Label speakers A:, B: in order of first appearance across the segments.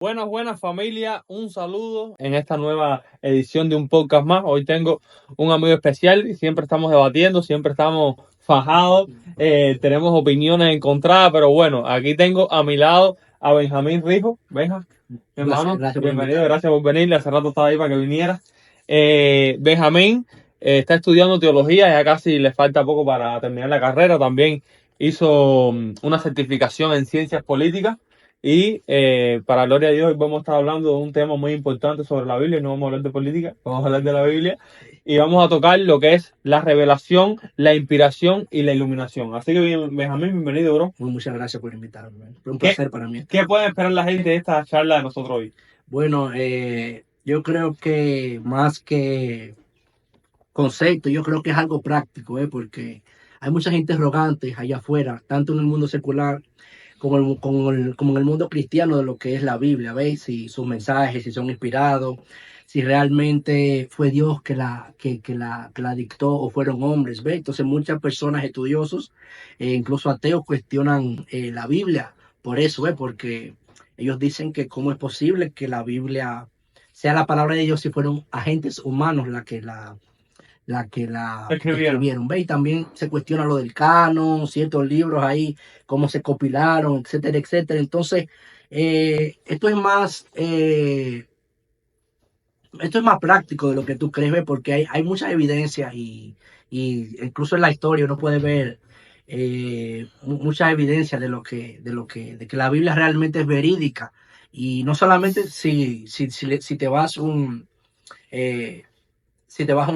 A: Buenas, buenas familia, un saludo en esta nueva edición de un podcast más. Hoy tengo un amigo especial y siempre estamos debatiendo, siempre estamos fajados, tenemos opiniones encontradas, pero bueno, aquí tengo a mi lado a Benjamín Rijo. Benja, mi hermano,
B: Gracias por
A: bienvenido,
B: invitarme.
A: gracias por venir, hace rato estaba ahí para que viniera. Benjamín está estudiando teología, ya casi le falta poco para terminar la carrera, también hizo una certificación en ciencias políticas. Y para gloria de Dios, hoy vamos a estar hablando de un tema muy importante sobre la Biblia. No vamos a hablar de política, vamos a hablar de la Biblia. Y vamos a tocar lo que es la revelación, la inspiración y la iluminación. Así que, Benjamín, bienvenido, bro.
B: Muchas gracias por invitarme. Fue un
A: ¿Qué,
B: placer para mí estar
A: qué
B: aquí.
A: puede esperar la gente de esta charla de nosotros hoy?
B: Bueno, yo creo que más que concepto, yo creo que es algo práctico, porque hay muchas interrogantes allá afuera, tanto en el mundo secular como en el mundo cristiano de lo que es la Biblia, ¿veis? Si sus mensajes, si son inspirados, si realmente fue Dios que la dictó o fueron hombres, ¿veis? Entonces muchas personas estudiosos, incluso ateos, cuestionan la Biblia por eso, porque ellos dicen que cómo es posible que la Biblia sea la palabra de Dios si fueron agentes humanos la que la
A: Escribieron.
B: escribieron. ¿Ve? Y también se cuestiona lo del canon, ciertos libros ahí, cómo se compilaron, etcétera, etcétera. Entonces, esto es más práctico de lo que tú crees, ¿ve? Porque hay muchas evidencias y incluso en la historia uno puede ver muchas evidencias de que la Biblia realmente es verídica. Y no solamente si te vas eh, si te vas a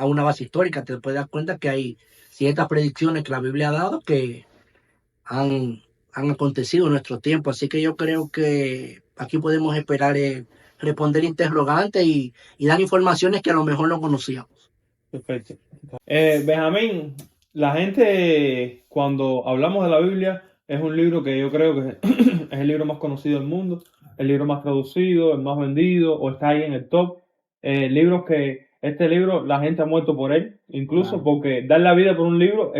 B: una base histórica, te puedes dar cuenta que hay ciertas predicciones que la Biblia ha dado que han acontecido en nuestro tiempo. Así que yo creo que aquí podemos esperar responder interrogantes y dar informaciones que a lo mejor no conocíamos.
A: Perfecto. Benjamín, la gente cuando hablamos de la Biblia es un libro que yo creo que es el libro más conocido del mundo, el libro más traducido, el más vendido o está ahí en el top. Libros que este libro la gente ha muerto por él, incluso
B: Claro,
A: porque dar la vida por un libro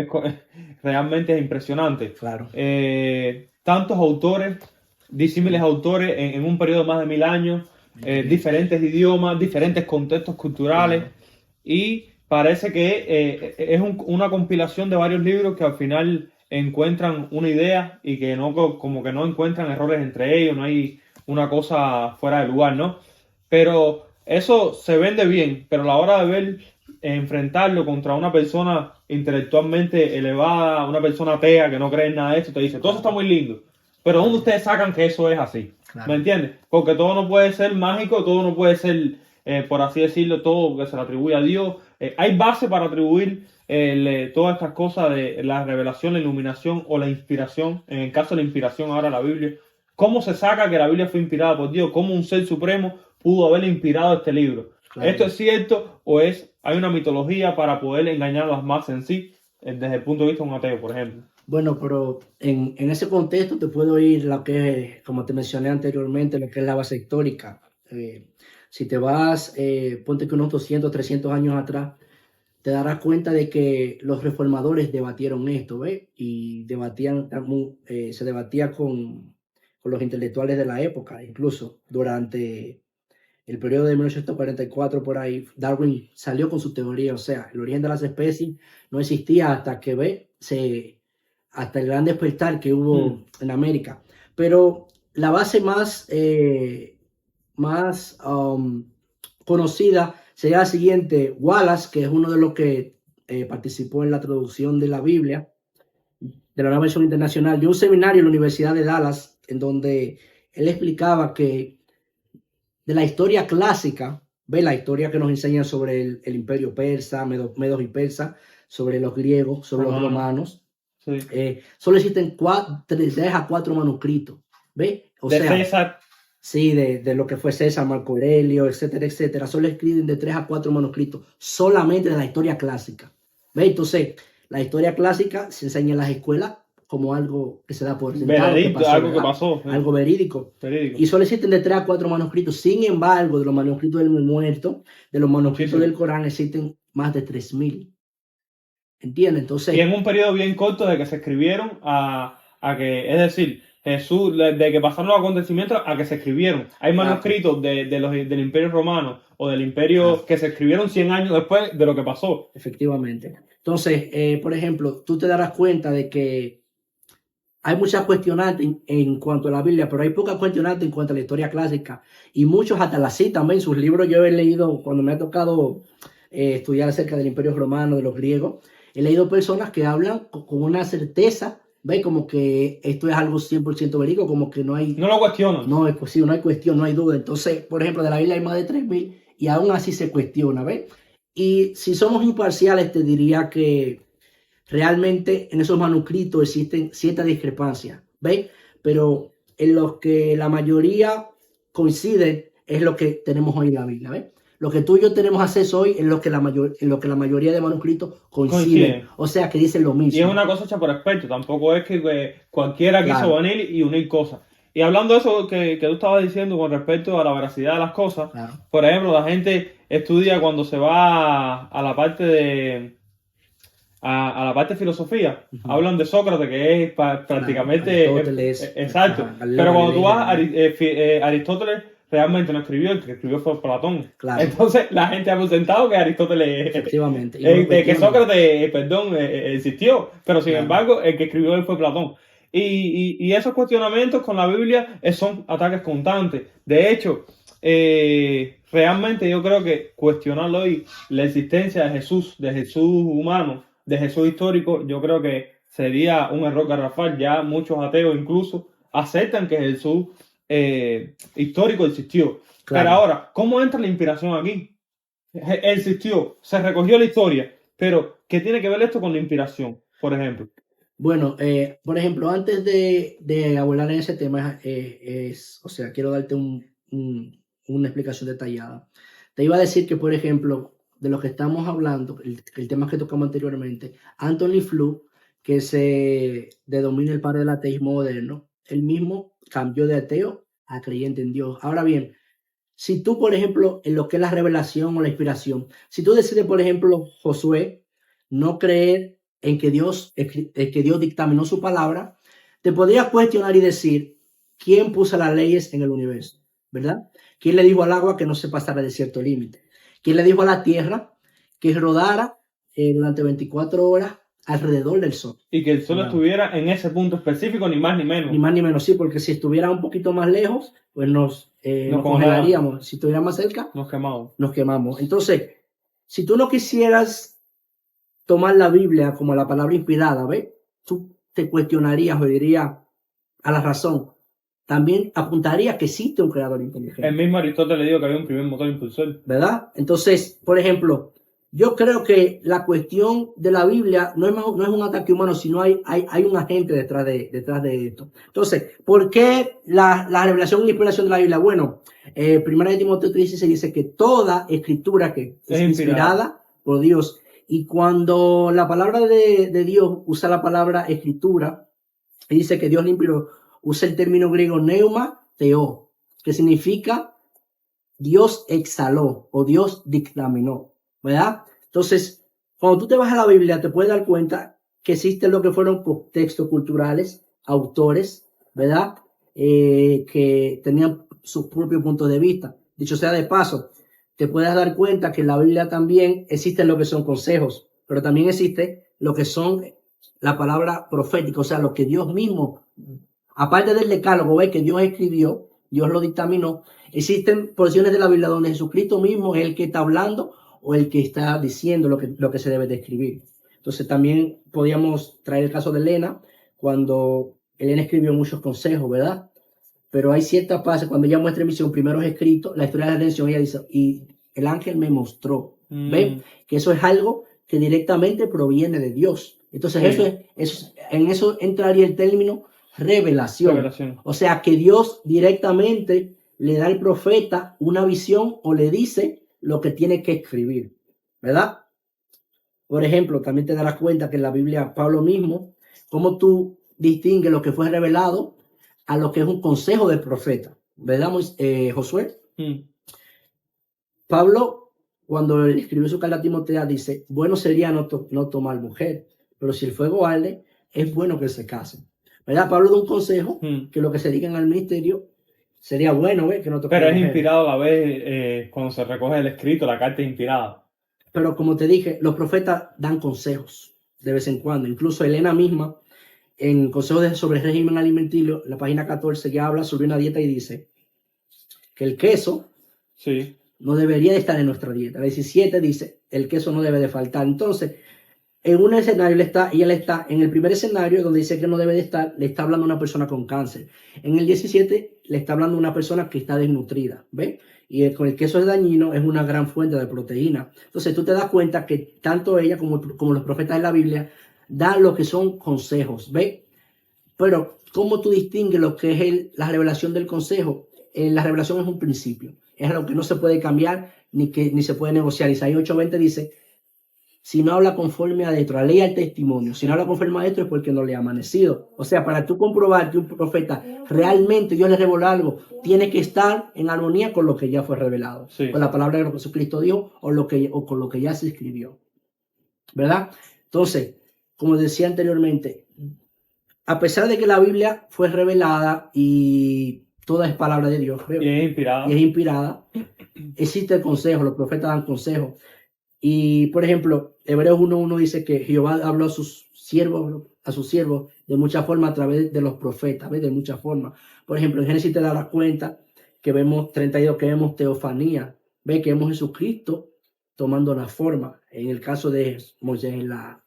A: realmente es impresionante.
B: claro.
A: Tantos autores, disímiles
B: Sí,
A: autores en un periodo de más de 1000 años,
B: increíble.
A: diferentes idiomas, diferentes contextos culturales
B: Claro,
A: y parece que es una compilación de varios libros que al final encuentran una idea y que no, como que no encuentran errores entre ellos, no hay una cosa fuera de lugar, ¿no? Pero eso se vende bien, pero a la hora de ver, enfrentarlo contra una persona intelectualmente elevada, una persona atea que no cree en nada de esto, te dice, todo eso está
B: claro,
A: muy lindo, pero ¿dónde ustedes sacan que eso es así? ¿Me
B: claro.
A: entiendes? Porque todo no puede ser mágico, todo no puede ser, por así decirlo, todo que se le atribuye a Dios. Hay base para atribuir todas estas cosas de la revelación, la iluminación o la inspiración. En el caso de la inspiración, ahora la Biblia. ¿Cómo se saca que la Biblia fue inspirada por Dios? ¿Cómo un ser supremo pudo haber inspirado este libro? ¿Esto
B: Claro.
A: es cierto o hay una mitología para poder engañar a las masas en sí, desde el punto de vista de un ateo, por ejemplo?
B: Bueno, pero en ese contexto te puedo ir lo que, como te mencioné anteriormente, lo que es la base histórica. Si te vas, ponte que unos 200, 300 años atrás, te darás cuenta de que los reformadores debatieron esto, ¿ves? Y se debatía con los intelectuales de la época, incluso durante el periodo de 1844 por ahí, Darwin salió con su teoría, o sea, el origen de las especies no existía hasta el gran despertar que
A: Hmm.
B: hubo en América. Pero la base más conocida sería la siguiente: Wallace, que es uno de los que participó en la traducción de la Biblia, de la nueva versión internacional, dio un seminario en la Universidad de Dallas, en donde él explicaba que de la historia clásica, ve la historia que nos enseñan sobre el imperio persa, medos y persa, sobre los griegos, sobre los
A: Romano.
B: romanos.
A: Sí.
B: Solo existen 3 a 4 manuscritos, ¿ve? O
A: De
B: sea,
A: César.
B: sí, de lo que fue César, Marco Aurelio, etcétera, etcétera. Solo escriben de 3 a 4 manuscritos, solamente de la historia clásica. ¿Ve? Entonces, la historia clásica se enseña en las escuelas como algo que se da por sentado, que
A: Veredicto,
B: pasó,
A: algo que
B: ¿verdad?
A: pasó.
B: Algo verídico.
A: Verídico.
B: Y solo existen de 3 a 4 manuscritos. Sin embargo, de los manuscritos del muerto, de los manuscritos
A: Muchísimo.
B: del Corán, existen más de 3000. ¿Entiendes?
A: Y
B: Entonces,
A: en un periodo bien corto de que se escribieron a que, es decir, Jesús, de que pasaron los acontecimientos a que se escribieron. Hay manuscritos del Imperio Romano o del Imperio que se escribieron 100 años después de lo que pasó.
B: Efectivamente. Entonces, por ejemplo, tú te darás cuenta de que hay muchas cuestionantes en cuanto a la Biblia, pero hay pocas cuestionantes en cuanto a la historia clásica. Y muchos hasta la citan en sus libros. Yo he leído, cuando me ha tocado estudiar acerca del Imperio Romano, de los griegos, he leído personas que hablan con una certeza, ¿ves? Como que esto es algo 100% verídico, como que no hay...
A: No lo cuestionan.
B: No es posible, no hay cuestión, no hay duda. Entonces, por ejemplo, de la Biblia hay más de 3.000 y aún así se cuestiona, ¿ves? Y si somos imparciales, te diría que realmente en esos manuscritos existen ciertas discrepancias, ¿ves? Pero en los que la mayoría coinciden es lo que tenemos hoy en la Biblia, ¿ves? Lo que tú y yo tenemos acceso hoy es lo que la mayoría de manuscritos coinciden. O sea, que dicen lo mismo.
A: Y es una cosa hecha por expertos, tampoco es que cualquiera quiso venir y unir cosas. Y hablando de eso que tú estabas diciendo con respecto a la veracidad de las cosas, por ejemplo, la gente estudia cuando se va a la parte de... A la parte de filosofía, hablan de Sócrates, que es prácticamente...
B: Aristóteles.
A: Exacto. Pero cuando tú vas a Aristóteles, realmente no escribió, el que escribió fue Platón. Entonces la gente ha presentado que Aristóteles...
B: Efectivamente.
A: que Sócrates, existió, pero sin embargo el que escribió él fue Platón. Y esos cuestionamientos con la Biblia son ataques constantes. De hecho, realmente yo creo que cuestionar hoy la existencia de Jesús humano, de Jesús histórico, yo creo que sería un error garrafal. Ya muchos ateos incluso aceptan que Jesús histórico existió. Pero ahora, ¿cómo entra la inspiración aquí? Existió, se recogió la historia, pero ¿qué tiene que ver esto con la inspiración, por ejemplo?
B: Bueno, por ejemplo, antes de abordar en ese tema, o sea, quiero darte una explicación detallada. Te iba a decir que, por ejemplo, de lo que estamos hablando, el tema que tocamos anteriormente, Anthony Flew, que se denomina el padre del ateísmo moderno, él mismo cambió de ateo a creyente en Dios. Ahora bien, si tú, por ejemplo, en lo que es la revelación o la inspiración, si tú decides, por ejemplo, Josué, no creer en que Dios dictaminó su palabra, te podrías cuestionar y decir, ¿quién puso las leyes en el universo? ¿Verdad? ¿Quién le dijo al agua que no se pasara de cierto límite? ¿Quién le dijo a la tierra que rodara durante 24 horas alrededor del sol?
A: Y que el sol estuviera en ese punto específico, ni más ni menos.
B: Ni más ni menos, sí, porque si estuviera un poquito más lejos, pues nos congelaríamos. Si estuviera más cerca,
A: nos quemamos.
B: Nos quemamos. Entonces, si tú no quisieras tomar la Biblia como la palabra inspirada, ¿ves? Tú te cuestionarías o dirías a la razón. También apuntaría que existe un creador inteligente.
A: El mismo Aristóteles le dijo que había un primer motor impulsor.
B: ¿Verdad? Entonces, por ejemplo, yo creo que la cuestión de la Biblia no es un ataque humano, sino hay un agente detrás de esto. Entonces, ¿por qué la revelación y la inspiración de la Biblia? Bueno, 1 Timoteo 3:16 dice que toda escritura que es inspirada por Dios. Y cuando la palabra de Dios usa la palabra escritura, y dice que Dios le inspiró, usa el término griego neuma theo, que significa Dios exhaló o Dios dictaminó, ¿verdad? Entonces, cuando tú te vas a la Biblia, te puedes dar cuenta que existen lo que fueron textos culturales, autores, ¿verdad? Que tenían sus propios puntos de vista. Dicho sea de paso, te puedes dar cuenta que en la Biblia también existen lo que son consejos, pero también existe lo que son la palabra profética, o sea, lo que Dios mismo, aparte del decálogo, ve que Dios escribió, Dios lo dictaminó. Existen porciones de la Biblia donde Jesucristo mismo es el que está hablando o el que está diciendo lo que se debe de escribir. Entonces también podríamos traer el caso de Elena, cuando Elena escribió muchos consejos, ¿verdad? Pero hay ciertas partes, cuando ella muestra en visión primeros escritos, la historia de la redención, ella dice, y el ángel me mostró. ¿Ven? Que eso es algo que directamente proviene de Dios. Entonces en eso entraría el término revelación. O sea, que Dios directamente le da al profeta una visión o le dice lo que tiene que escribir, ¿verdad? Por ejemplo, también te darás cuenta que en la Biblia, Pablo mismo, cómo tú distingues lo que fue revelado a lo que es un consejo del profeta, ¿verdad, Josué? Pablo, cuando escribió su carta a Timoteo, dice, bueno sería no tomar mujer, pero si el fuego arde, es bueno que se casen. ¿verdad? Pablo da un consejo
A: Mm.
B: que lo que se digan al ministerio sería bueno, ¿ves? Que no toque
A: Pero
B: a
A: es
B: mujeres.
A: inspirado a la vez cuando se recoge el escrito, la carta es inspirada.
B: Pero como te dije, los profetas dan consejos de vez en cuando. Incluso Elena misma, en Consejos sobre el régimen alimenticio, la página 14 ya habla sobre una dieta y dice que el queso
A: Sí.
B: no debería de estar en nuestra dieta. La 17 dice, el queso no debe de faltar. Entonces, en un escenario ella está en el primer escenario donde dice que no debe de estar, le está hablando a una persona con cáncer. En el 17 le está hablando a una persona que está desnutrida, ¿ves? Y con el queso es dañino, es una gran fuente de proteína. Entonces tú te das cuenta que tanto ella como los profetas de la Biblia dan lo que son consejos, ¿ves? Pero ¿cómo tú distingues lo que es la revelación del consejo? La revelación es un principio, es algo que no se puede cambiar ni se puede negociar. Isaías 8:20 dice, si no habla conforme a esto, la ley al testimonio, si no habla conforme a esto es porque no le ha amanecido. O sea, para tú comprobar que un profeta realmente Dios le reveló algo, tiene que estar en armonía con lo que ya fue revelado,
A: Sí.
B: con la palabra de Jesucristo dijo o con lo que ya se escribió, ¿verdad? Entonces, como decía anteriormente, a pesar de que la Biblia fue revelada y toda es palabra de Dios,
A: Y es inspirada.
B: existe el consejo, los profetas dan consejo. Y, por ejemplo, Hebreos 1:1 dice que Jehová habló a sus siervos de muchas formas a través de los profetas, ¿ves? De muchas formas. Por ejemplo, en Génesis te darás cuenta que vemos 32, que vemos teofanía, ve que vemos Jesucristo tomando la forma. En el caso de Moisés en la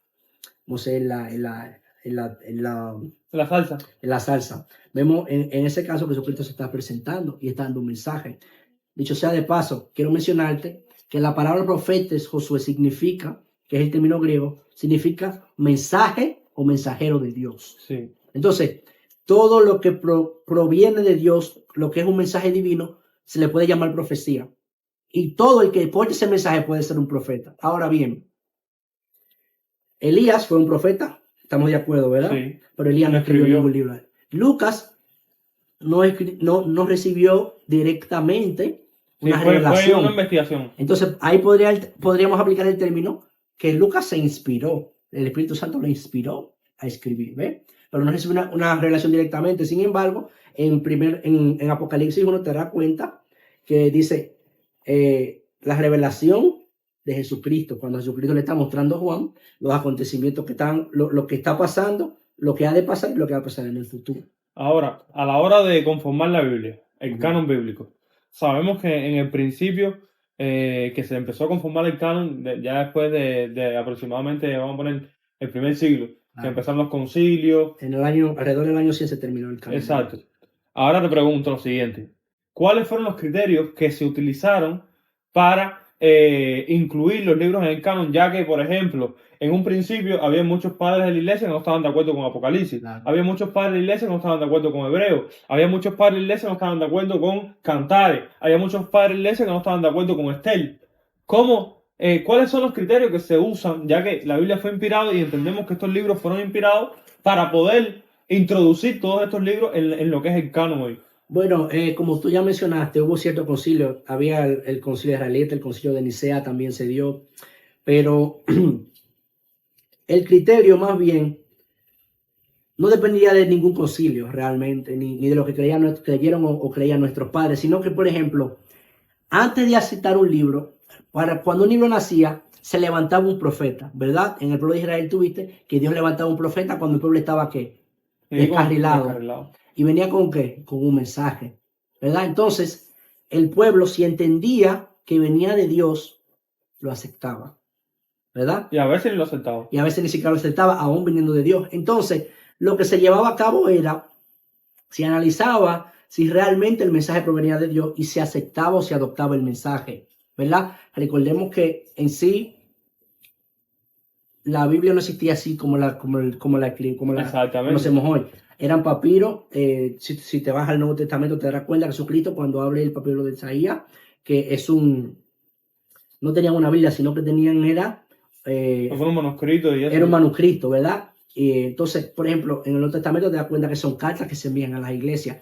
B: salsa. Vemos en ese caso que Jesucristo se está presentando y está dando un mensaje. Dicho sea de paso, quiero mencionarte que la palabra profetes, Josué, significa, que es el término griego, significa mensaje o mensajero de Dios.
A: Sí.
B: Entonces, todo lo que proviene de Dios, lo que es un mensaje divino, se le puede llamar profecía. Y todo el que porte ese mensaje puede ser un profeta. Ahora bien, Elías fue un profeta, estamos de acuerdo, ¿verdad?
A: Sí.
B: Pero Elías no escribió ningún libro. Lucas no recibió directamente una revelación.
A: Fue una investigación.
B: Entonces, ahí podríamos aplicar el término que Lucas se inspiró, el Espíritu Santo lo inspiró a escribir, ¿ves? Pero no recibió una revelación directamente. Sin embargo, en Apocalipsis uno te da cuenta que dice la revelación de Jesucristo, cuando Jesucristo le está mostrando a Juan los acontecimientos que están, lo que está pasando, lo que ha de pasar y lo que va a pasar en el futuro.
A: Ahora, a la hora de conformar la Biblia, el canon bíblico, sabemos que en el principio que se empezó a conformar el canon, ya después de aproximadamente, vamos a poner, el primer siglo, que empezaron los concilios.
B: Alrededor del año 100 se terminó el canon.
A: Exacto. Ahora te pregunto lo siguiente. ¿Cuáles fueron los criterios que se utilizaron para incluir los libros en el canon? Ya que, por ejemplo, en un principio había muchos padres de la iglesia que no estaban de acuerdo con Apocalipsis.
B: Claro.
A: Había muchos padres de la iglesia que no estaban de acuerdo con Hebreos. Había muchos padres de la iglesia que no estaban de acuerdo con Cantares. Había muchos padres de la iglesia que no estaban de acuerdo con Estel. ¿Cuáles son los criterios que se usan, ya que la Biblia fue inspirada y entendemos que estos libros fueron inspirados para poder introducir todos estos libros en lo que es el canon hoy?
B: Bueno, como tú ya mencionaste, hubo cierto concilio. Había el concilio israelita, el concilio de Nicea también se dio, pero el criterio más bien no dependía de ningún concilio realmente, ni de lo que creyeron o creían nuestros padres, sino que, por ejemplo, antes de aceptar un libro, cuando un libro nacía, se levantaba un profeta, ¿verdad? En el pueblo de Israel tuviste que Dios levantaba un profeta cuando el pueblo estaba, ¿qué? Descarrilado. ¿Y venía con qué? Con un mensaje, ¿verdad? Entonces, el pueblo, si entendía que venía de Dios, lo aceptaba, ¿verdad?
A: Y a veces ni lo aceptaba.
B: Y a veces ni siquiera lo aceptaba, aún viniendo de Dios. Entonces, lo que se llevaba a cabo era, se analizaba si realmente el mensaje provenía de Dios y se aceptaba o se adoptaba el mensaje, ¿verdad? Recordemos que en sí la Biblia no existía así como la conocemos hoy. Eran papiros. Si te vas al Nuevo Testamento te darás cuenta que Jesucristo, cuando abre el papiro de Isaías, que no tenían una Biblia, sino que tenían era
A: un manuscrito.
B: Era un manuscrito, ¿verdad? Entonces, por ejemplo, en el Nuevo Testamento te das cuenta que son cartas que se envían a las iglesias.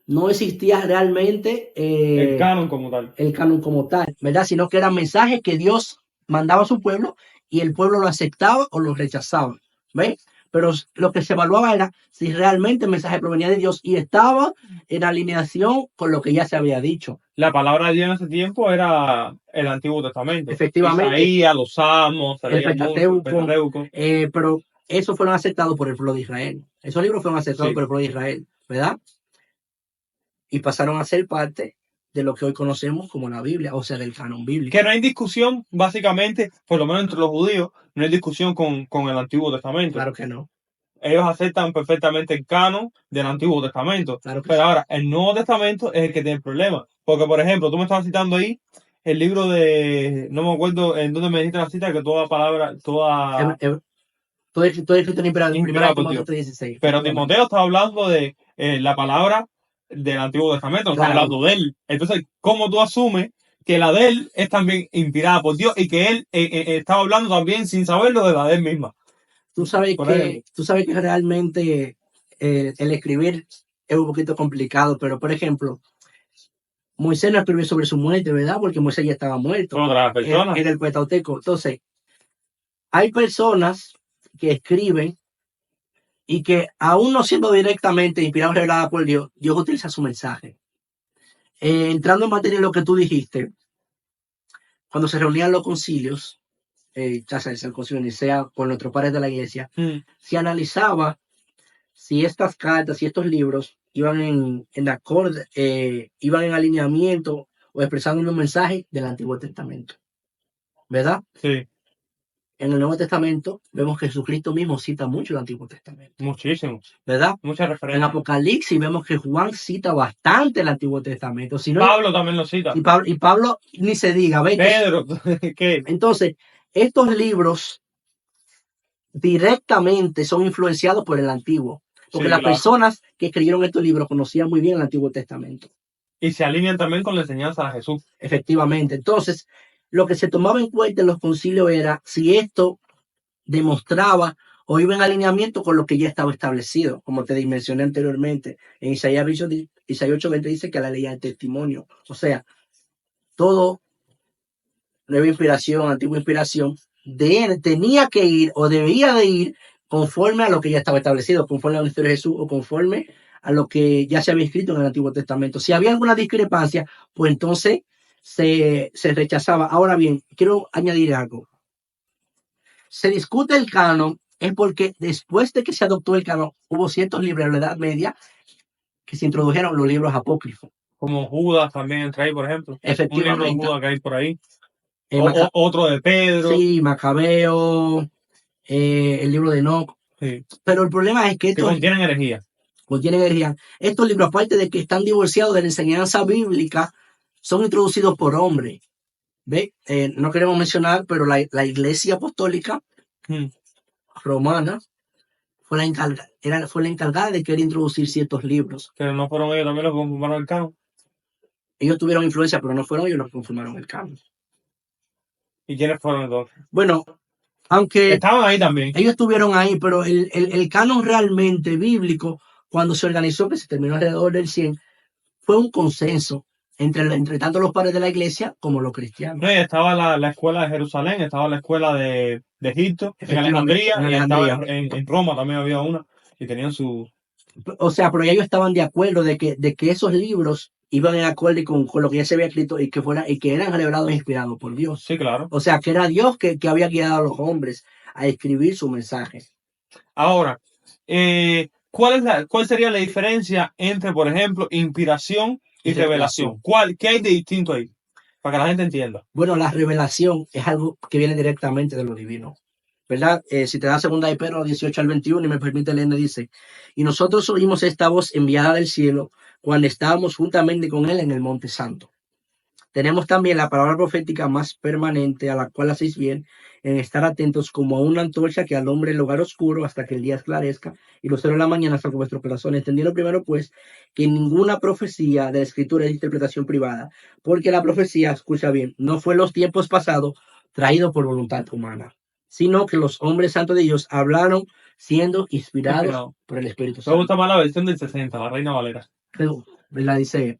B: No existía realmente
A: el canon como tal.
B: El canon como tal, ¿verdad? Sino que eran mensajes que Dios mandaba a su pueblo y el pueblo lo aceptaba o lo rechazaba, ¿ves? pero lo que se evaluaba era si realmente el mensaje provenía de Dios y estaba en alineación con lo que ya se había dicho.
A: La palabra de Dios en ese tiempo era el Antiguo Testamento.
B: Efectivamente,
A: Isaías, los Salmos, se
B: el
A: leía mucho, el
B: Pentateuco,
A: Pentateuco.
B: pero esos fueron aceptados por el pueblo de Israel. Esos libros fueron aceptados
A: Sí.
B: por el pueblo de Israel, ¿verdad? Y pasaron a ser parte de lo que hoy conocemos como la Biblia, o sea, del canon bíblico.
A: Que no hay discusión, básicamente, por lo menos entre los judíos, no hay discusión con el Antiguo Testamento.
B: Claro que no.
A: Ellos aceptan perfectamente el canon del Antiguo Testamento.
B: Claro que
A: Pero
B: sí.
A: ahora, el Nuevo Testamento es el que tiene el problema. Porque, por ejemplo, tú me estabas citando ahí el libro de, no me acuerdo en dónde me dijiste la cita, que toda palabra, toda
B: Todo escrito en primera
A: inspirada por
B: Timoteo
A: Dios.
B: 3:16.
A: Pero
B: efectivamente.
A: Timoteo está hablando de la palabra del Antiguo Testamento, no está
B: Claro.
A: hablando de él. Entonces, ¿cómo tú asumes que la de él es también inspirada por Dios y que él estaba hablando también sin saberlo de la de él misma?
B: Tú sabes
A: Por ejemplo.
B: que realmente el escribir es un poquito complicado, pero por ejemplo, Moisés no escribió sobre su muerte, ¿verdad? Porque Moisés ya estaba muerto.
A: Otras personas.
B: Era el Pentateuco. Entonces, hay personas que escriben y que aún no siendo directamente inspirados, reveladas por Dios, Dios utiliza su mensaje. Entrando en materia de lo que tú dijiste, cuando se reunían los concilios, ya sea el concilio de Nicea con nuestros padres de la iglesia, se analizaba si estas cartas y estos libros iban en acorde, iban en alineamiento o expresando un mensaje del Antiguo Testamento, ¿verdad?
A: Sí,
B: En el Nuevo Testamento vemos que Jesucristo mismo cita mucho el Antiguo Testamento,
A: muchísimo.
B: ¿verdad?
A: Muchas
B: En
A: referencias.
B: Apocalipsis vemos que Juan cita bastante el Antiguo Testamento. Si no,
A: Pablo también lo cita.
B: y Pablo ni se diga, ¿ves?
A: Pedro, ¿qué?
B: Entonces, estos libros directamente son influenciados por el Antiguo, porque
A: Sí,
B: las
A: claro.
B: personas que escribieron estos libros conocían muy bien el Antiguo Testamento.
A: Y se alinean también con la enseñanza de Jesús.
B: Efectivamente. Entonces, lo que se tomaba en cuenta en los concilios era si esto demostraba o iba en alineamiento con lo que ya estaba establecido, como te mencioné anteriormente. En Isaías 8:20 dice que la ley es testimonio. O sea, todo nueva inspiración, antigua inspiración, tenía que ir o debía de ir conforme a lo que ya estaba establecido, conforme a la historia de Jesús o conforme a lo que ya se había escrito en el Antiguo Testamento. Si había alguna discrepancia, pues entonces se rechazaba. Ahora bien, quiero añadir algo. Se discute el canon es porque después de que se adoptó el canon, hubo ciertos libros de la Edad Media que se introdujeron los libros apócrifos.
A: Como Judas también entra ahí, por ejemplo. Un libro de
B: Efectivamente.
A: Judas que hay por ahí.
B: Maca-
A: Otro de Pedro.
B: Sí, Macabeo, el libro de Enoch.
A: Sí.
B: Pero el problema es que
A: Que
B: estos
A: contienen herejía.
B: contienen herejía. Estos libros, aparte de que están divorciados de la enseñanza bíblica, son introducidos por hombres. ¿Ve? No queremos mencionar, pero la Iglesia Apostólica Romana fue la encargada de querer introducir ciertos libros.
A: Pero no fueron ellos también los que conformaron el canon.
B: Ellos tuvieron influencia, pero no fueron ellos los que conformaron el canon.
A: ¿Y quiénes fueron entonces?
B: Bueno, aunque
A: estaban ahí también.
B: Ellos estuvieron ahí, pero el canon realmente bíblico, cuando se organizó, que se terminó alrededor del 100, fue un consenso entre tanto los padres de la iglesia como los cristianos.
A: No, y estaba la escuela de Jerusalén, estaba la escuela de Egipto, en Alejandría, y estaba en Roma también había una, y tenían su...
B: O sea, pero ellos estaban de acuerdo de que esos libros iban en acorde con lo que ya se había escrito y que eran revelados e inspirados por Dios.
A: Sí, claro.
B: O sea, que era Dios que había guiado a los hombres a escribir su mensaje.
A: Ahora, ¿cuál sería la diferencia entre, por ejemplo, inspiración y revelación? ¿Qué hay de distinto ahí? Para que la gente entienda.
B: Bueno, la revelación es algo que viene directamente de lo divino, ¿verdad? Si te da segunda de Pedro 18-21 y me permite leer, dice, y nosotros oímos esta voz enviada del cielo cuando estábamos juntamente con él en el Monte Santo. Tenemos también la palabra profética más permanente, a la cual hacéis bien en estar atentos como a una antorcha que alumbra el lugar oscuro hasta que el día esclarezca y lucero de la mañana hasta que vuestro corazón. Entendiendo primero, pues, que ninguna profecía de la Escritura es interpretación privada, porque la profecía, escucha bien, no fue en los tiempos pasados traído por voluntad humana, sino que los hombres santos de Dios hablaron siendo inspirados por el Espíritu Santo.
A: Me gusta más la versión del 60, la Reina Valera.
B: ¿Verdad? Dice...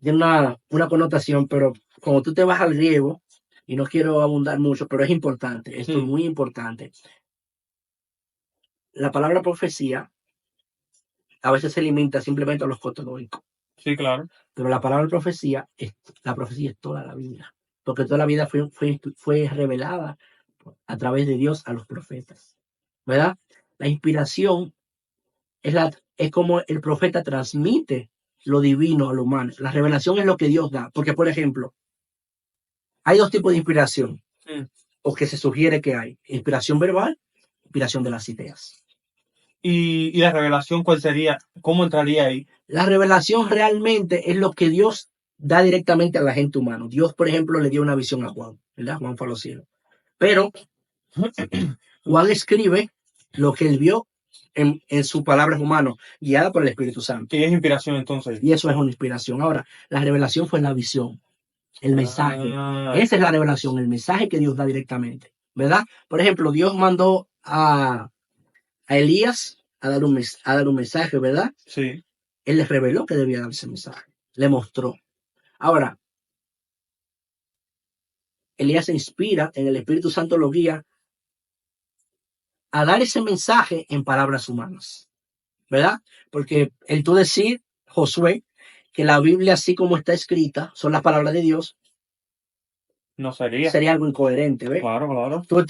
B: tiene una connotación, pero como tú te vas al griego, y no quiero abundar mucho, pero es importante, esto es muy importante. la palabra profecía a veces se limita simplemente a los cotológicos,
A: Sí, claro.
B: pero la profecía es toda la Biblia, porque toda la vida fue revelada a través de Dios a los profetas, ¿verdad? La inspiración es como el profeta transmite lo divino al humano. La revelación es lo que Dios da, porque por ejemplo, hay dos tipos de inspiración,
A: Mm.
B: o que se sugiere que hay, inspiración verbal, inspiración de las ideas.
A: Y la revelación, ¿cuál sería? ¿Cómo entraría ahí?
B: La revelación realmente es lo que Dios da directamente a la gente humana. Dios, por ejemplo, le dio una visión a Juan, ¿verdad? Juan fue a los cielos. Pero Juan escribe lo que él vio en sus palabras humanas, guiada por el Espíritu Santo.
A: ¿Qué es inspiración entonces?
B: Y eso es una inspiración. Ahora, la revelación fue la visión, el mensaje.
A: Ah,
B: Esa es la revelación, el mensaje que Dios da directamente, ¿verdad? Por ejemplo, Dios mandó a Elías a dar un mensaje, ¿verdad?
A: sí.
B: Él les reveló que debía dar ese mensaje, le mostró. Ahora, Elías se inspira, en el Espíritu Santo lo guía a dar ese mensaje en palabras humanas, ¿verdad? Porque el tú decir, Josué, que la Biblia así como está escrita son las palabras de Dios,
A: No sería.
B: sería algo incoherente, ¿ves?
A: Claro, claro.
B: Tú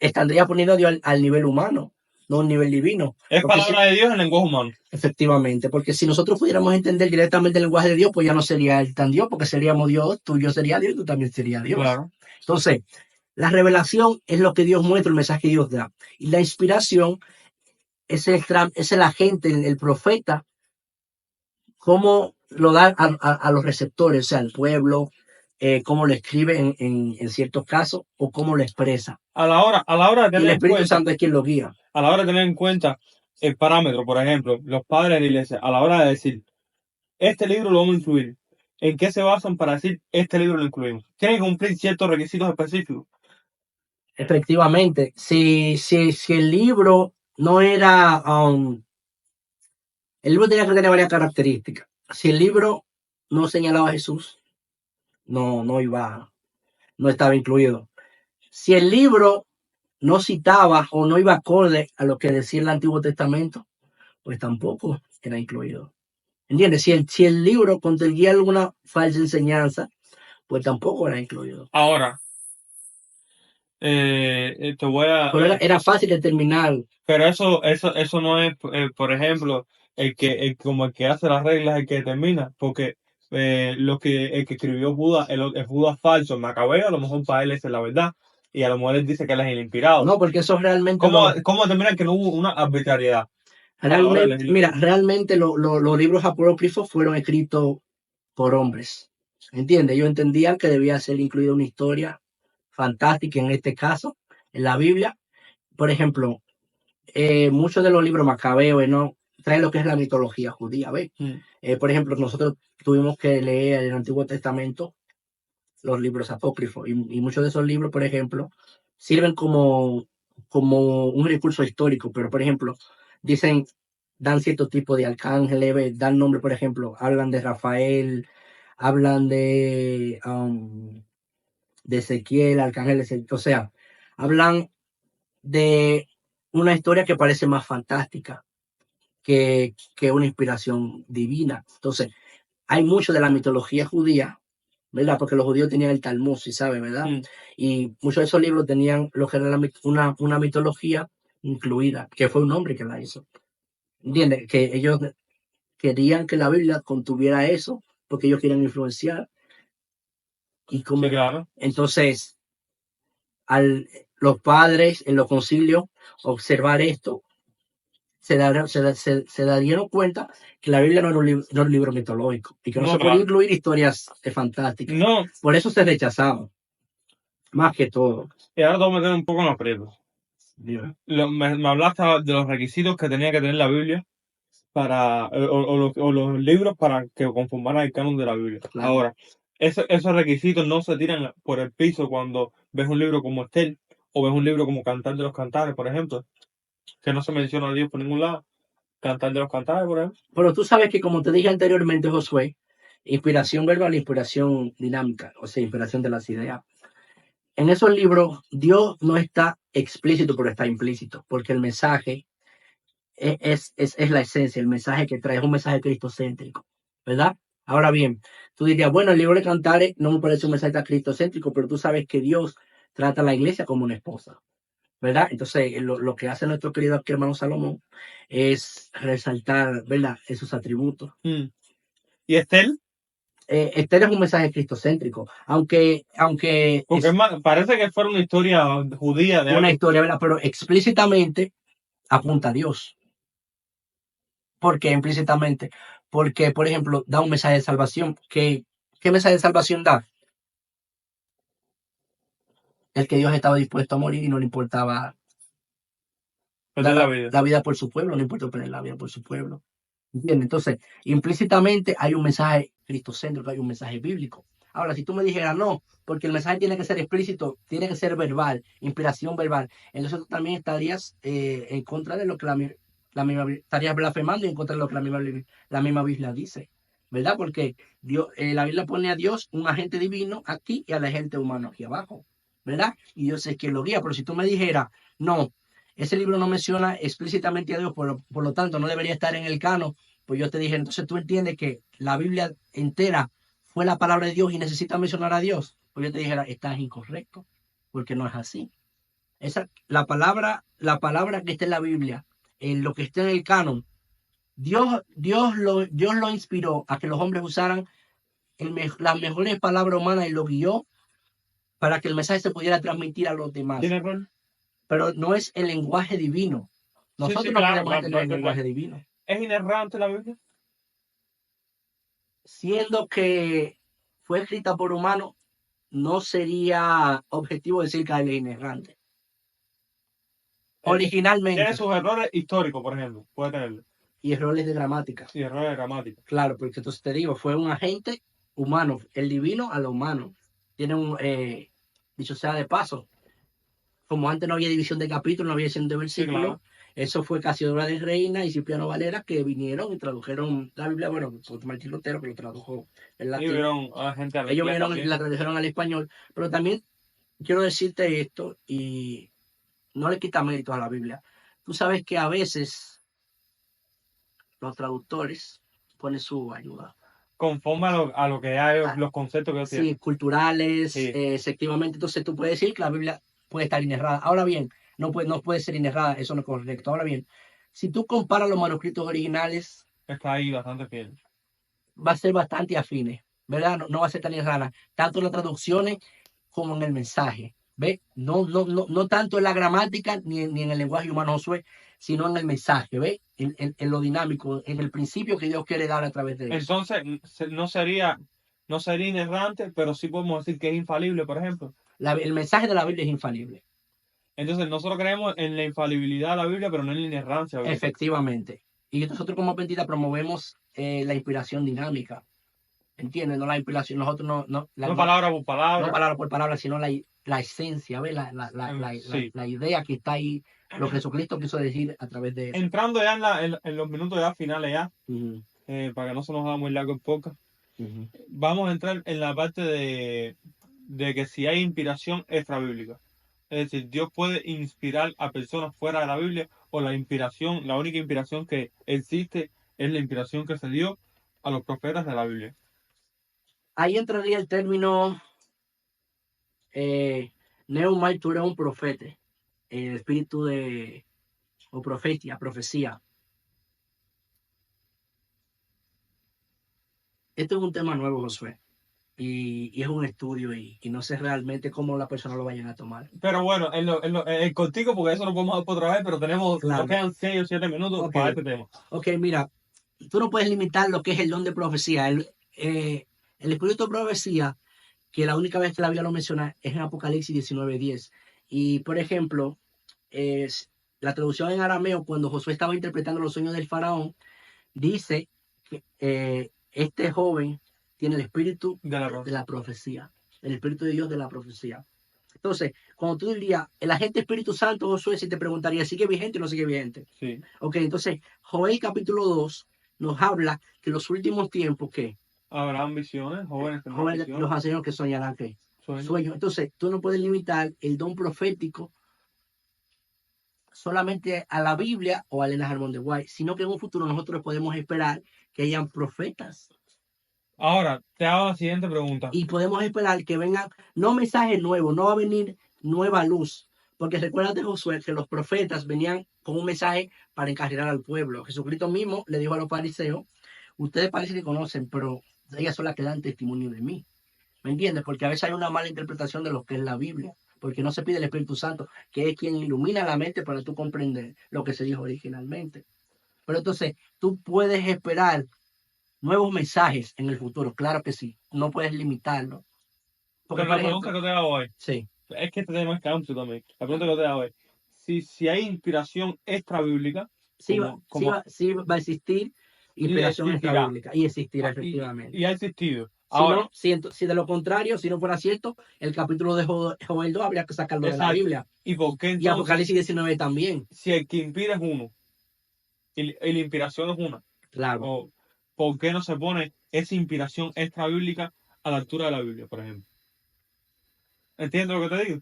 B: estarías poniendo a Dios al nivel humano, no al nivel divino.
A: Es
B: Porque si,
A: palabra de Dios en lenguaje humano.
B: efectivamente, porque si nosotros pudiéramos entender directamente el lenguaje de Dios, pues ya no sería el tan Dios, porque seríamos Dios, tú y yo sería Dios y tú también serías Dios.
A: Claro.
B: Entonces, la revelación es lo que Dios muestra, el mensaje que Dios da. Y la inspiración es el agente, el profeta, cómo lo da a los receptores, o sea, al pueblo, cómo lo escribe en ciertos casos o cómo lo expresa.
A: A la hora de
B: Y el
A: tener en
B: Espíritu
A: cuenta,
B: Santo es quien lo guía.
A: a la hora de tener en cuenta el parámetro, por ejemplo, los padres de la iglesia, a la hora de decir, este libro lo vamos a incluir, ¿en qué se basan para decir este libro lo incluimos? Tienen que cumplir ciertos requisitos específicos.
B: Efectivamente, si el libro no era, el libro tenía que tener varias características. Si el libro no señalaba a Jesús, no estaba incluido. Si el libro no citaba o no iba acorde a lo que decía el Antiguo Testamento, pues tampoco era incluido. ¿Entiendes? Si el libro contenía alguna falsa enseñanza, pues tampoco era incluido.
A: Ahora, te voy a...
B: Pero era fácil determinar.
A: pero eso no es, por ejemplo, como el que hace las reglas, el que determina, porque el que escribió Judas, el Judas falso, Macabeo, a lo mejor para él esa es la verdad, y a lo mejor él dice que él es el inspirado.
B: No, porque eso realmente lo,
A: ¿Cómo determinan que no hubo una arbitrariedad a la hora de
B: realmente,
A: elegir?
B: mira, realmente los libros apócrifos fueron escritos por hombres. ¿Entiendes? Ellos entendían que debía ser incluida una historia fantástica en este caso, en la Biblia. Por ejemplo, muchos de los libros macabeos, ¿no? Traen lo que es la mitología judía, ¿ves? Por ejemplo, nosotros tuvimos que leer en el Antiguo Testamento los libros apócrifos y muchos de esos libros, por ejemplo, sirven como un recurso histórico, pero por ejemplo, dicen, dan cierto tipo de arcángeles, dan nombre, por ejemplo, hablan de Rafael, hablan de Ezequiel, arcángel Ezequiel, o sea, hablan de una historia que parece más fantástica que una inspiración divina. Entonces, hay mucho de la mitología judía, ¿verdad? Porque los judíos tenían el Talmud, si sabe, ¿verdad? Y muchos de esos libros tenían lo que era una mitología incluida, que fue un hombre que la hizo. ¿Entiendes? Que ellos querían que la Biblia contuviera eso, porque ellos querían influenciar. Y como,
A: Sí, claro.
B: entonces, los padres en los concilios observar esto, se darían cuenta que la Biblia no era un libro mitológico y que no
A: No,
B: se podía
A: claro.
B: incluir historias fantásticas.
A: No,
B: Por eso se rechazaba, más que todo.
A: y ahora te voy a meter un poco en aprietos.
B: Dime.
A: Me hablaste de los requisitos que tenía que tener la Biblia para, o los libros para que conformaran el canon de la Biblia.
B: Claro.
A: Ahora, esos requisitos no se tiran por el piso cuando ves un libro como Estel o ves un libro como Cantar de los Cantares, por ejemplo, que no se menciona a Dios por ningún lado. Cantar de los Cantares, por ejemplo.
B: Pero tú sabes que, como te dije anteriormente, Josué, inspiración verbal, inspiración dinámica, o sea, inspiración de las ideas. En esos libros, Dios no está explícito, pero está implícito, porque el mensaje es la esencia, el mensaje que trae, es un mensaje cristocéntrico, ¿verdad? Ahora bien, tú dirías, bueno, el libro de Cantares no me parece un mensaje cristocéntrico, pero tú sabes que Dios trata a la iglesia como una esposa, ¿verdad? Entonces, lo que hace nuestro querido aquí hermano Salomón es resaltar, ¿verdad?, esos atributos.
A: Mm. ¿Y Estel?
B: Este es un mensaje cristocéntrico, aunque
A: Porque
B: es
A: parece que fuera una historia judía de
B: una
A: algo.
B: historia, ¿verdad?, pero explícitamente apunta a Dios. ¿Por qué implícitamente? Porque, por ejemplo, da un mensaje de salvación. ¿Qué mensaje de salvación da? El que Dios estaba dispuesto a morir y no le importaba
A: Perder
B: dar
A: la vida.
B: la vida por su pueblo, no importa perder la vida por su pueblo. ¿Entiendes? Entonces, implícitamente hay un mensaje cristocéntrico, hay un mensaje bíblico. Ahora, si tú me dijeras no, porque el mensaje tiene que ser explícito, tiene que ser verbal, inspiración verbal, entonces tú también estarías en contra de lo que la misma estarías blasfemando y en contra de lo que la misma Biblia dice, ¿verdad? Porque Dios, la Biblia pone a Dios un agente divino aquí y al agente humano aquí abajo, ¿verdad? Y Dios es quien lo guía, pero si tú me dijeras no, ese libro no menciona explícitamente a Dios, por lo tanto no debería estar en el canon, pues yo te dije, entonces tú entiendes que la Biblia entera fue la palabra de Dios y necesita mencionar a Dios. Pues yo te dijera, estás incorrecto, porque no es así. La palabra que está en la Biblia, en lo que está en el canon, Dios lo inspiró a que los hombres usaran las mejores palabras humanas y lo guió para que el mensaje se pudiera transmitir a los demás.
A: ¿Tiene error?
B: Pero no es el lenguaje divino.
A: Sí,
B: Nosotros
A: sí,
B: no
A: claro,
B: podemos
A: claro.
B: entender el lenguaje divino.
A: ¿Es inerrante la Biblia?
B: Siendo que fue escrita por humanos, no sería objetivo decir que es inerrante.
A: Tiene
B: Originalmente,
A: sus errores históricos, por ejemplo. Puede tenerlo.
B: y errores de gramática.
A: Y errores de gramática.
B: Claro, porque entonces te digo, fue un agente humano, el divino a lo humano. Tiene dicho sea de paso, como antes no había división de capítulos, no había división de
A: Sí,
B: versículos,
A: claro.
B: eso fue Casiodora de Reina y Cipriano Valera que vinieron y tradujeron la Biblia, bueno, Martín Lutero que lo tradujo en
A: Y
B: latín.
A: vieron a gente al
B: Ellos
A: inglés
B: vinieron y
A: también.
B: la tradujeron al español, pero también quiero decirte esto y no le quita mérito a la Biblia. Tú sabes que a veces los traductores ponen su ayuda.
A: Conforme a lo que hay,
B: Ah,
A: los conceptos que ellos
B: sí,
A: tienen.
B: culturales,
A: Sí,
B: efectivamente. Entonces tú puedes decir que la Biblia puede estar inerrada. Ahora bien, no puede ser inerrada, eso no es correcto. Ahora bien, si tú comparas los manuscritos originales,
A: está ahí bastante fiel.
B: va a ser bastante afines, ¿verdad? No va a ser tan inerrada, tanto en las traducciones como en el mensaje. ¿Ve? No tanto en la gramática ni en el lenguaje humano Josué, sino en el mensaje, ¿ve? En lo dinámico, en el principio que Dios quiere dar a través de eso.
A: Entonces, no sería inerrante, pero sí podemos decir que es infalible, por ejemplo.
B: El mensaje de la Biblia es infalible,
A: Entonces, nosotros creemos en la infalibilidad de la Biblia, pero no en la inerrancia bíblica.
B: efectivamente. Y nosotros como Pentita promovemos la inspiración dinámica, ¿entiendes? No la inspiración, nosotros
A: No palabra por
B: no
A: palabra.
B: palabra por palabra, sino la esencia, ¿ves?
A: Sí.
B: La idea que está ahí, lo que Jesucristo quiso decir a través de eso.
A: Entrando ya en los minutos ya finales ya,
B: Ujú,
A: para que no se nos haga muy largo el podcast,
B: ujú.
A: vamos a entrar en la parte de que si hay inspiración extrabíblica. Es decir, Dios puede inspirar a personas fuera de la Biblia o la única inspiración que existe es la inspiración que se dio a los profetas de la Biblia.
B: Ahí entraría el término Neumai, tú eres un profeta, el espíritu de, o profecía. Esto es un tema nuevo, Josué, y es un estudio y no sé realmente cómo la persona lo vayan a tomar.
A: Pero bueno, contigo, porque eso lo podemos hacer por otra vez, pero nos
B: Claro,
A: quedan 6 o 7 minutos
B: ok,
A: para este tema.
B: ok, mira, tú no puedes limitar lo que es el don de profecía. El espíritu de profecía, que la única vez que la Biblia lo menciona es en Apocalipsis 19:10. Y, por ejemplo, es, la traducción en arameo, cuando Josué estaba interpretando los sueños del faraón, dice que este joven tiene el espíritu
A: De la
B: de
A: Rosa.
B: la profecía, el espíritu de Dios de la profecía. Entonces, cuando tú dirías, el agente Espíritu Santo, Josué, si te preguntaría, ¿sigue vigente o no sigue vigente?
A: Sí.
B: Ok, entonces, Joel capítulo 2 nos habla que los últimos tiempos, ¿qué?
A: Habrán visiones, jóvenes tendrán
B: Jóvenes los
A: visiones,
B: ancianos que soñarán, ¿qué?
A: sueños.
B: Sueños. Entonces, tú no puedes limitar el don profético solamente a la Biblia o a Elena Harmon de White, sino que en un futuro nosotros podemos esperar que hayan profetas
A: Ahora, te hago la siguiente pregunta.
B: y podemos esperar que vengan no mensajes nuevos, no va a venir nueva luz, porque recuérdate, Josué, que los profetas venían con un mensaje para encarrilar al pueblo. Jesucristo mismo le dijo a los fariseos, ustedes parece que conocen, pero ellas son las que dan testimonio de mí. ¿Me entiendes? Porque a veces hay una mala interpretación de lo que es la Biblia, porque no se pide el Espíritu Santo, que es quien ilumina la mente para tú comprender lo que se dijo originalmente. Pero entonces, tú puedes esperar nuevos mensajes en el futuro, claro que sí, no puedes limitarlo. Porque,
A: Pero
B: por
A: la pregunta
B: ejemplo,
A: que te hago hoy,
B: sí,
A: es que este tema es amplio también. La pregunta que te hago es, si hay inspiración extra bíblica,
B: sí va a existir
A: y
B: inspiración
A: existirá,
B: extrabíblica y existirá
A: y
B: efectivamente.
A: ha existido.
B: Si
A: Ahora,
B: no, si de lo contrario, si no fuera cierto, el capítulo de Joel 2 habría que sacarlo de la
A: exacto.
B: Biblia.
A: ¿Y por qué
B: Y
A: entonces,
B: Apocalipsis 19 también,
A: si el que inspira es uno y la inspiración es una,
B: claro.
A: o por qué no se pone esa inspiración extra bíblica a la altura de la Biblia, por ejemplo? ¿Entiendes lo que te digo?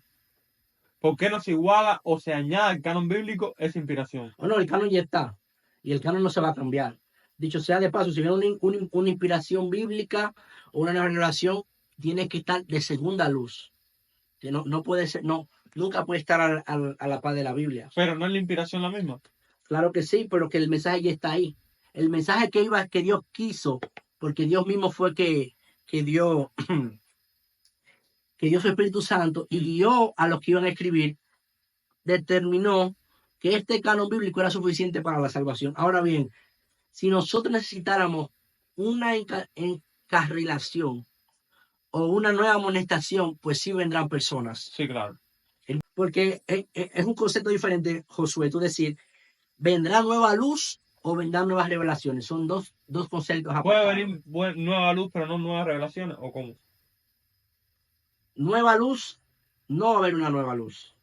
A: ¿Por qué no se iguala o se añade al canon bíblico esa inspiración?
B: O no, el canon ya está. Y el canon no se va a cambiar. Dicho sea de paso, si viene una inspiración bíblica o una nueva revelación, tiene que estar de segunda luz. Que no puede ser, no, nunca puede estar a la par de la Biblia.
A: Pero no es la inspiración la misma.
B: Claro que sí, pero que el mensaje ya está ahí. El mensaje que Dios quiso, porque Dios mismo fue que dio, que dio su Espíritu Santo y
A: Mm.
B: guió a los que iban a escribir, determinó que este canon bíblico era suficiente para la salvación. Ahora bien, si nosotros necesitáramos una encarrilación o una nueva amonestación, pues sí vendrán personas.
A: Sí, claro.
B: Porque es un concepto diferente, Josué, tú decir, ¿vendrá nueva luz o vendrán nuevas revelaciones? Son dos conceptos
A: Puede
B: apartados.
A: venir nueva luz, pero no nuevas revelaciones, ¿o cómo?
B: Nueva luz, no va a haber una nueva luz.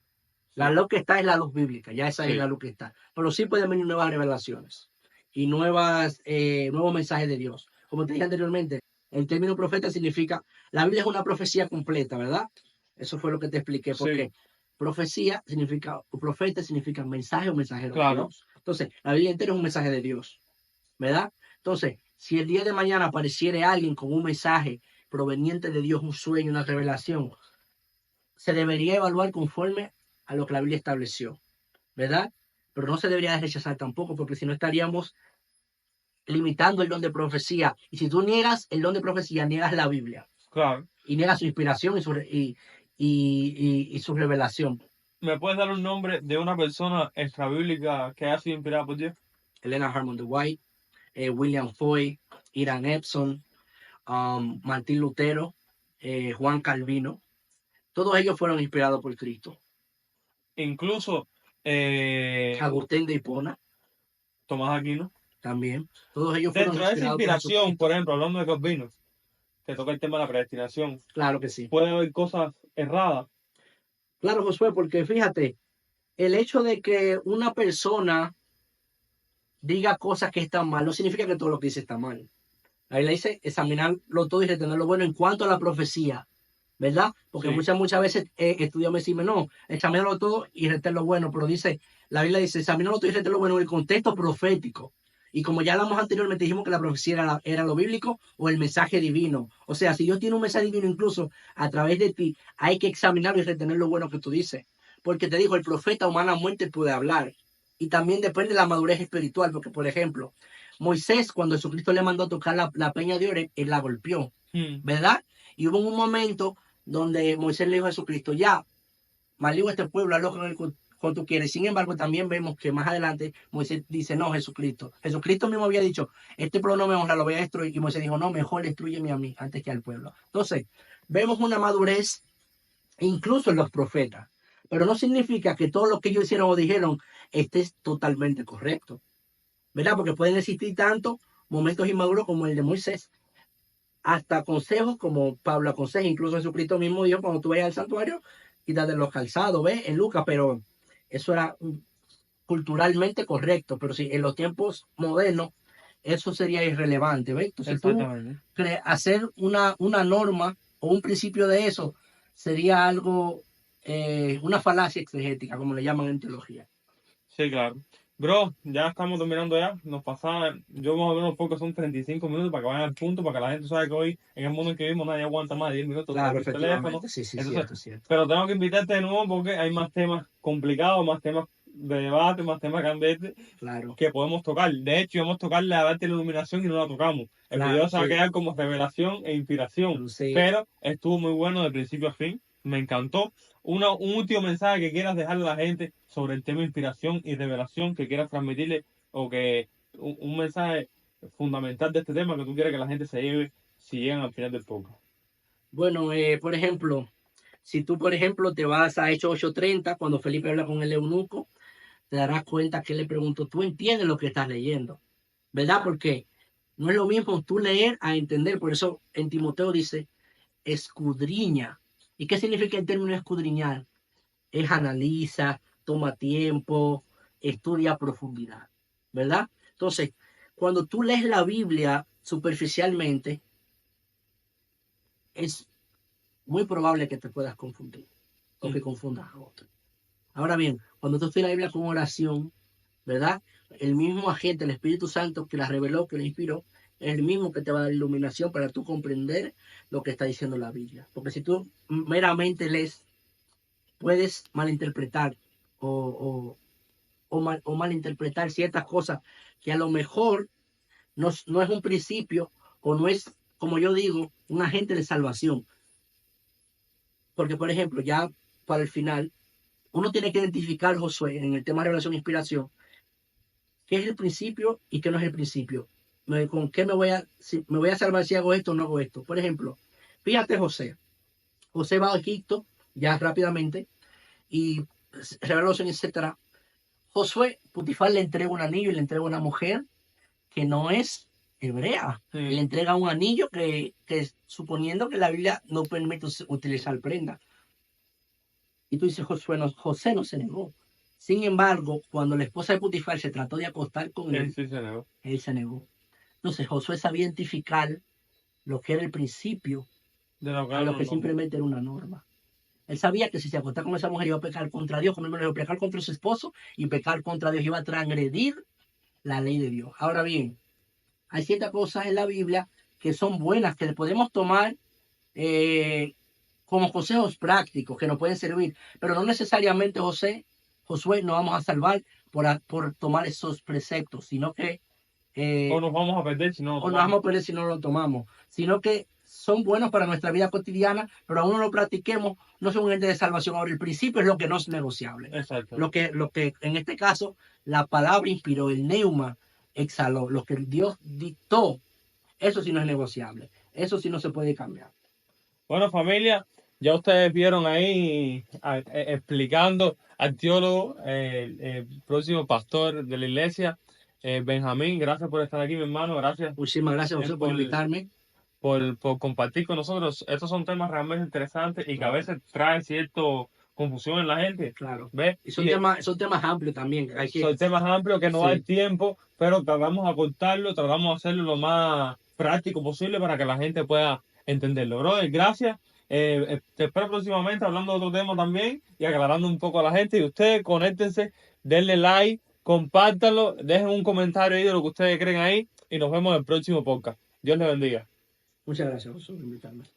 B: La
A: Sí,
B: luz que está es la luz bíblica, ya esa es la
A: sí,
B: luz que está. Pero sí pueden venir nuevas revelaciones y nuevos mensajes de Dios. Como te dije anteriormente, el término profeta significa, la Biblia es una profecía completa, ¿verdad? Eso fue lo que te expliqué,
A: sí,
B: porque profecía significa, o profeta significa mensaje o mensajero de
A: claro.
B: Dios. Entonces, la Biblia entera es un mensaje de Dios, ¿verdad? Entonces, si el día de mañana apareciere alguien con un mensaje proveniente de Dios, un sueño, una revelación, se debería evaluar conforme a lo que la Biblia estableció, ¿verdad? Pero no se debería rechazar tampoco, porque si no estaríamos limitando el don de profecía. Y si tú niegas el don de profecía, niegas la Biblia
A: Claro.
B: y niegas su inspiración y su revelación.
A: ¿Me puedes dar un nombre de una persona extrabíblica que haya sido inspirada por Dios?
B: Elena Harmon de White, William Foy, Irán Epson, Martín Lutero, Juan Calvino, todos ellos fueron inspirados por Cristo.
A: Incluso
B: Agustín de Hipona
A: Tomás Aquino.
B: también, todos ellos fueron
A: Dentro de esa
B: inspirados por
A: inspiración, por
B: Jesucristo.
A: ejemplo, hablando de Calvino, que toca el tema de la predestinación,
B: Claro que sí.
A: puede haber cosas erradas.
B: Claro, Josué, porque fíjate, el hecho de que una persona diga cosas que están mal no significa que todo lo que dice está mal. Ahí le dice examinarlo todo y retener lo bueno en cuanto a la profecía, ¿verdad? Porque
A: Sí,
B: muchas veces estudiamos y decimos, no, examinarlo todo y retener lo bueno, pero dice, la Biblia dice, examinarlo todo y retener lo bueno en el contexto profético. Y como ya hablamos anteriormente, dijimos que la profecía era lo bíblico o el mensaje divino. O sea, si Dios tiene un mensaje divino incluso a través de ti, hay que examinarlo y retener lo bueno que tú dices. Porque te digo, el profeta humanamente puede hablar. Y también depende de la madurez espiritual, porque por ejemplo, Moisés, cuando Jesucristo le mandó a tocar la peña de oro, él la golpeó,
A: mm,
B: ¿verdad? Y hubo un momento donde Moisés le dijo a Jesucristo, ya, maldigo a este pueblo, hazlo con tú quieres. Sin embargo, también vemos que más adelante Moisés dice, no, Jesucristo. Jesucristo mismo había dicho, este pueblo no me honra, lo voy a destruir. Y Moisés dijo, no, mejor destruyeme a mí antes que al pueblo. Entonces, vemos una madurez incluso en los profetas. Pero no significa que todo lo que ellos hicieron o dijeron esté totalmente correcto, ¿verdad? Porque pueden existir tanto momentos inmaduros como el de Moisés, hasta consejos como Pablo aconseja, incluso Jesucristo mismo dijo, cuando tú vayas al santuario, quítate los calzados, ¿ves? En Lucas, pero eso era culturalmente correcto, pero si en los tiempos modernos eso sería irrelevante, ¿ves? Entonces tú
A: exactamente.
B: hacer una norma o un principio de eso sería algo, una falacia exegética, como le llaman en teología.
A: Sí, claro. Bro, ya estamos terminando ya. Nos pasa, yo más o menos porque son 35 minutos para que vayan al punto, para que la gente sabe que hoy, en el mundo en que vivimos, nadie aguanta más de 10 minutos
B: Claro,
A: tras el teléfono.
B: efectivamente, sí, sí,
A: Entonces,
B: cierto, cierto.
A: pero tengo que invitarte de nuevo porque hay más temas complicados, más temas de debate, más temas candentes
B: Claro,
A: que podemos tocar. De hecho, íbamos a tocar la arte de la iluminación y no la tocamos. El
B: claro,
A: video se va a
B: sí,
A: quedar como revelación e inspiración,
B: sí.
A: pero estuvo muy bueno de principio a fin. Me encantó. Un último mensaje que quieras dejarle a la gente sobre el tema de inspiración y revelación que quieras transmitirle o que un mensaje fundamental de este tema que tú quieras que la gente se lleve si llegan al final del podcast.
B: Bueno, por ejemplo, si tú, por ejemplo, te vas a Hechos 8:30, cuando Felipe habla con el eunuco, te darás cuenta que él le preguntó, ¿tú entiendes lo que estás leyendo? ¿Verdad? Porque no es lo mismo tú leer a entender. Por eso en Timoteo dice, escudriña. ¿Y qué significa el término escudriñar? Es analiza, toma tiempo, estudia a profundidad, ¿verdad? Entonces, cuando tú lees la Biblia superficialmente, es muy probable que te puedas confundir o que confundas a otro. Ahora bien, cuando tú estudias la Biblia con oración, ¿verdad? El mismo agente, el Espíritu Santo que la reveló, que la inspiró, es el mismo que te va a dar iluminación para tú comprender lo que está diciendo la Biblia. Porque si tú meramente lees, puedes malinterpretar o, o malinterpretar ciertas cosas que a lo mejor no es un principio o no es, como yo digo, un agente de salvación. Porque, por ejemplo, ya para el final, uno tiene que identificar, Josué, en el tema de revelación e inspiración, qué es el principio y qué no es el principio. ¿Con qué si me voy a salvar si hago esto o no hago esto? Por ejemplo, fíjate José. José va a Egipto ya rápidamente y revelación, etcétera. Josué, Putifar le entrega un anillo y le entrega una mujer que no es hebrea. Le
A: Sí.
B: entrega un anillo que suponiendo que la Biblia no permite utilizar prenda. Y tú dices, José no se negó. Sin embargo, cuando la esposa de Putifar se trató de acostar con él,
A: Sí se negó.
B: él se negó. Entonces Josué sabía identificar lo que era el principio
A: De lo que
B: a lo que
A: no.
B: simplemente era una norma. Él sabía que si se acostaba con esa mujer iba a pecar contra Dios, como él me dijo, pecar contra su esposo y pecar contra Dios, iba a transgredir la ley de Dios. Ahora bien, hay ciertas cosas en la Biblia que son buenas, que le podemos tomar eh, como consejos prácticos que nos pueden servir, pero no necesariamente Josué, nos vamos a salvar por tomar esos preceptos, sino que
A: O
B: eh,
A: nos vamos a perder si no lo
B: o nos
A: tomamos.
B: vamos a perder si no lo tomamos, sino que son buenos para nuestra vida cotidiana, pero aún no lo practiquemos, no son un ente de salvación. Ahora, el principio es lo que no es negociable.
A: Exacto.
B: Lo que en este caso la palabra inspiró, el neuma exhaló, lo que Dios dictó, eso sí no es negociable, eso sí no se puede cambiar.
A: Bueno, familia, ya ustedes vieron ahí explicando al teólogo, el próximo pastor de la iglesia, Benjamín. Gracias por estar aquí, mi hermano. Gracias
B: Muchísimas gracias,
A: eh,
B: José, por
A: por,
B: invitarme.
A: por compartir con nosotros. Estos son temas realmente interesantes y que a
B: Claro,
A: veces traen cierta confusión en la gente.
B: claro.
A: ¿Ves?
B: Y
A: Y
B: son temas amplios también. Hay que,
A: son temas amplios que no da el
B: sí,
A: tiempo, pero tratamos de acortarlo, tratamos de hacerlo lo más práctico posible para que la gente pueda entenderlo. Brother, gracias. Te espero próximamente hablando de otro tema también y aclarando un poco a la gente. Y ustedes conéctense, denle like, compártanlo, dejen un comentario ahí de lo que ustedes creen ahí y nos vemos en el próximo podcast. Dios les bendiga.
B: muchas gracias, José, por invitarme.